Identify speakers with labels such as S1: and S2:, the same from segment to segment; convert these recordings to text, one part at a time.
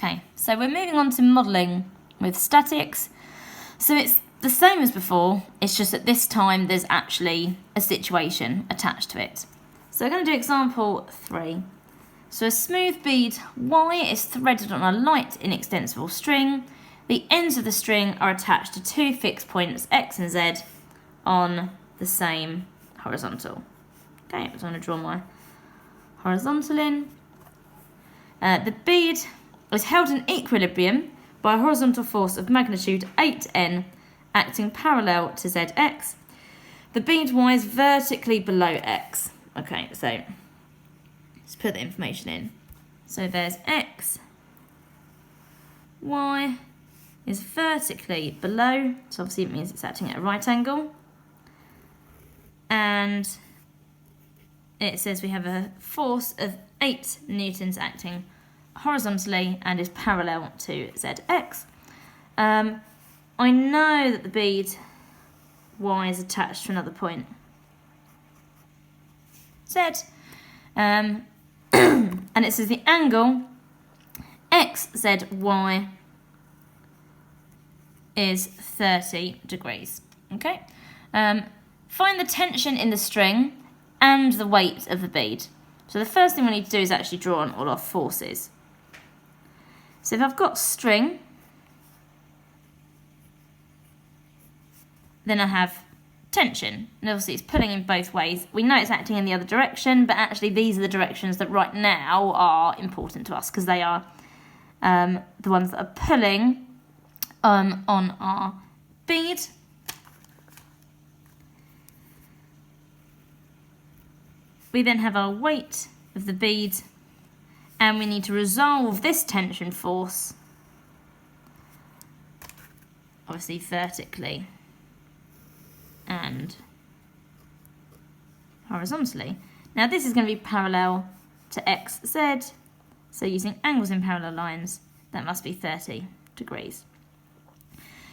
S1: Okay, so we're moving on to modelling with statics. So it's the same as before, it's just that this time there's actually a situation attached to it. So we're going to do example 3. So a smooth bead Y is threaded on a light inextensible string. The ends of the string are attached to 2 fixed points X and Z on the same horizontal. Okay, so I'm going to draw my horizontal in. The bead is held in equilibrium by a horizontal force of magnitude 8N acting parallel to ZX. The bead Y is vertically below X. Okay, so let's put the information in. So there's X, Y is vertically below, so obviously it means it's acting at a right angle. And it says we have a force of 8 newtons acting horizontally and is parallel to ZX. I know that the bead Y is attached to another point Z, and it says the angle XZY is 30 degrees. Okay. Find the tension in the string and the weight of the bead. So the first thing we need to do is actually draw on all our forces. So if I've got string, then I have tension. And obviously it's pulling in both ways. We know it's acting in the other direction, but actually these are the directions that right now are important to us because they are the ones that are pulling on our bead. We then have our weight of the bead, and we need to resolve this tension force, obviously vertically and horizontally. Now this is going to be parallel to XZ, so using angles in parallel lines, that must be 30 degrees.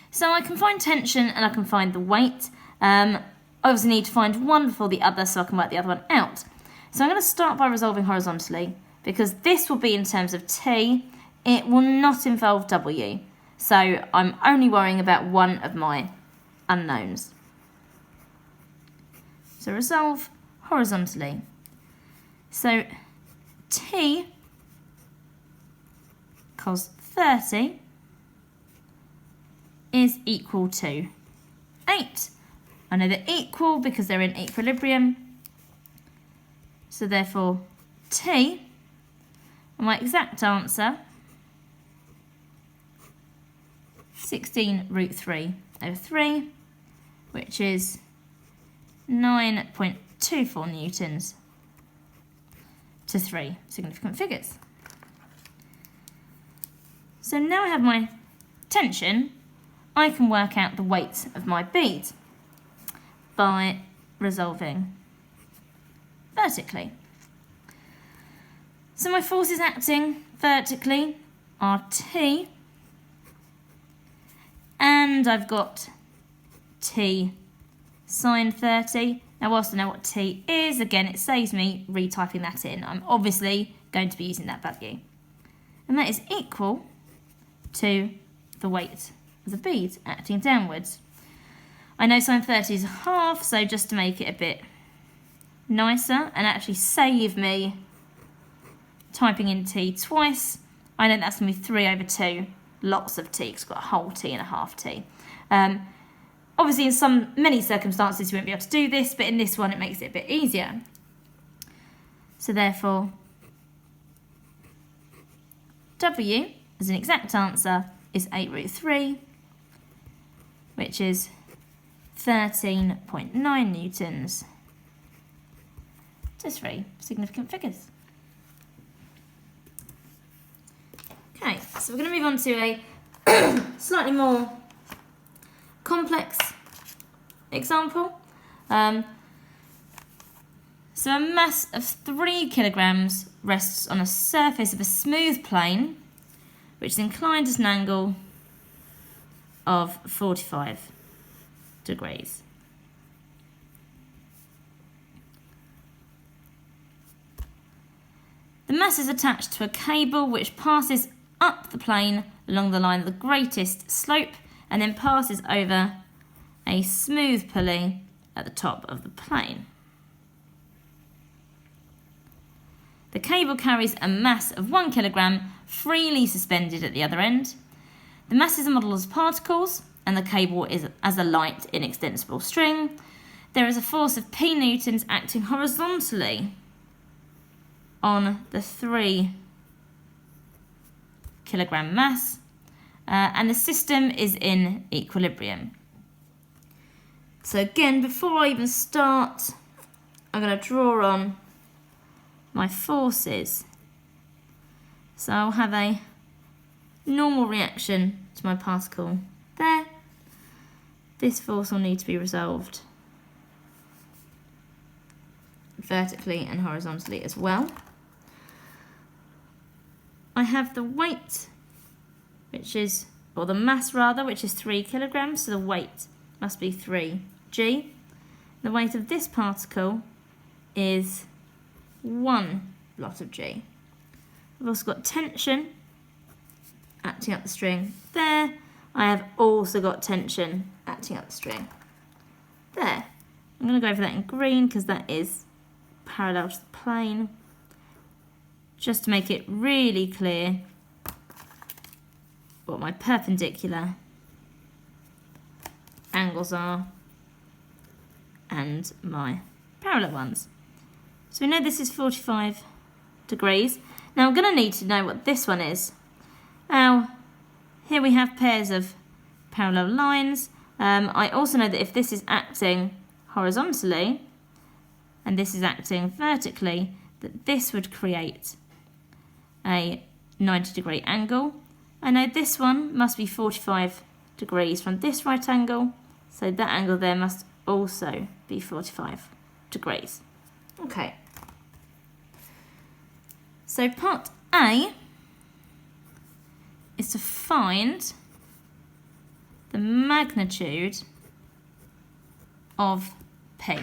S1: So I can find tension and I can find the weight. I obviously need to find one before the other so I can work the other one out. So I'm going to start by resolving horizontally because this will be in terms of T. It will not involve W. So I'm only worrying about one of my unknowns. So resolve horizontally. So T cos 30 is equal to 8. I know they're equal because they're in equilibrium. So therefore, T, my exact answer, 16 root 3 over 3, which is 9.24 newtons to 3 significant figures. So now I have my tension, I can work out the weight of my bead by resolving vertically. So my forces acting vertically are T, and I've got T sine 30. Now whilst I know what T is, again it saves me retyping that in. I'm obviously going to be using that value. And that is equal to the weight of the bead acting downwards. I know sine 30 is a half, so just to make it a bit nicer and actually save me typing in T twice, I know that's going to be 3 over 2, lots of T, because I've got a whole T and a half T. Obviously in many circumstances you won't be able to do this, but in this one it makes it a bit easier. So therefore, W as an exact answer is 8 root 3, which is 13.9 newtons to 3 significant figures. Okay, so we're going to move on to a slightly more complex example. So a mass of 3 kilograms rests on a surface of a smooth plane which is inclined at an angle of 45 degrees. The mass is attached to a cable which passes up the plane along the line of the greatest slope and then passes over a smooth pulley at the top of the plane. The cable carries a mass of 1 kilogram freely suspended at the other end. The masses are modelled as particles and the cable is as a light, inextensible string. There is a force of P newtons acting horizontally on the 3 kilogram mass, and the system is in equilibrium. So again, before I even start, I'm going to draw on my forces. So I'll have a normal reaction to my particle there. This force will need to be resolved vertically and horizontally as well. I have the weight, or the mass rather, which is 3 kilograms, so the weight must be 3g. The weight of this particle is 1 lot of g. I've also got tension acting up the string there. I have also got tension acting up the string there. I'm going to go for that in green because that is parallel to the plane, just to make it really clear what my perpendicular angles are and my parallel ones. So we know this is 45 degrees. Now I'm going to need to know what this one is. Now, here we have pairs of parallel lines. I also know that if this is acting horizontally and this is acting vertically, that this would create a 90-degree angle. I know this one must be 45 degrees from this right angle, so that angle there must also be 45 degrees. Okay. So part A is to find the magnitude of P.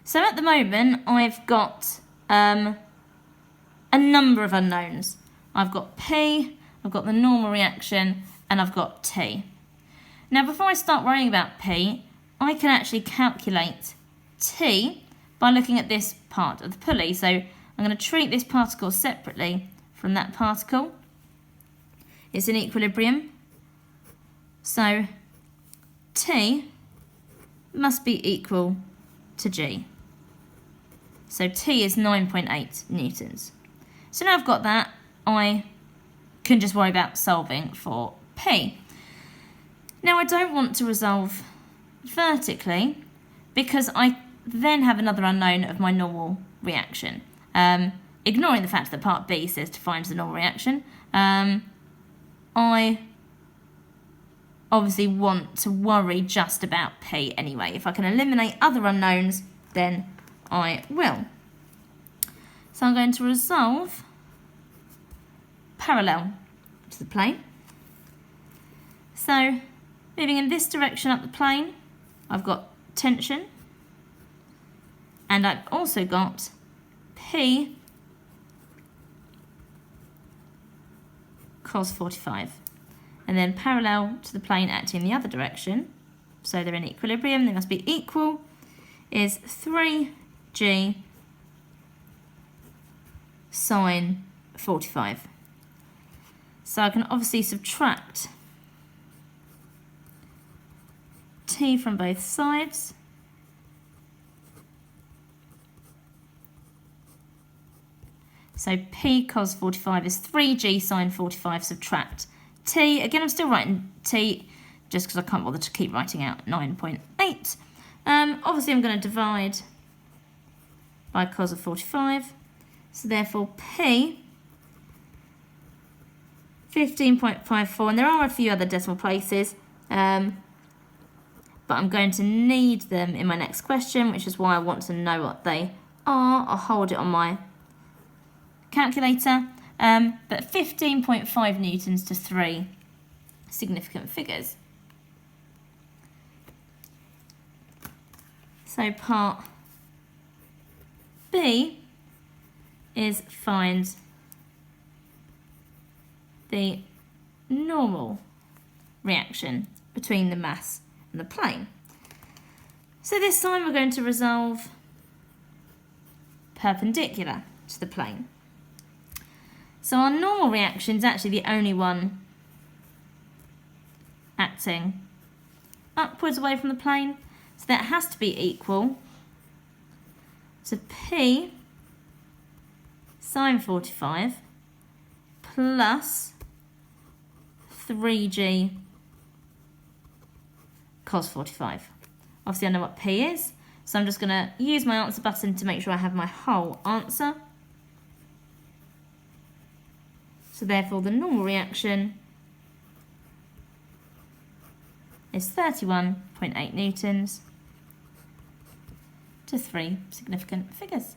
S1: So at the moment I've got a number of unknowns. I've got P, I've got the normal reaction, and I've got T. Now before I start worrying about P, I can actually calculate T by looking at this part of the pulley. So I'm going to treat this particle separately from that particle. It's in equilibrium. So T must be equal to G. So T is 9.8 newtons. So now I've got that, I can just worry about solving for P. Now I don't want to resolve vertically because I then have another unknown of my normal reaction. Ignoring the fact that part B says to find the normal reaction, I obviously want to worry just about P anyway. If I can eliminate other unknowns, then I will. So I'm going to resolve parallel to the plane. So moving in this direction up the plane, I've got tension, and I've also got P cos 45. And then parallel to the plane acting in the other direction, so they're in equilibrium, they must be equal, is 3g sine 45. So I can obviously subtract t from both sides. So P cos 45 is 3g sine 45, subtract t. Again, I'm still writing t just because I can't bother to keep writing out 9.8. Obviously, I'm going to divide by cos of 45. So therefore, P 15.54, and there are a few other decimal places, but I'm going to need them in my next question, which is why I want to know what they are. I'll hold it on my calculator, but 15.5 newtons to 3 significant figures. So part B is find the normal reaction between the mass and the plane. So this time we're going to resolve perpendicular to the plane. So our normal reaction is actually the only one acting upwards away from the plane. So that has to be equal to P sine 45 plus 3G cos 45. Obviously I know what P is, so I'm just going to use my answer button to make sure I have my whole answer. So therefore the normal reaction is 31.8 newtons to 3 significant figures.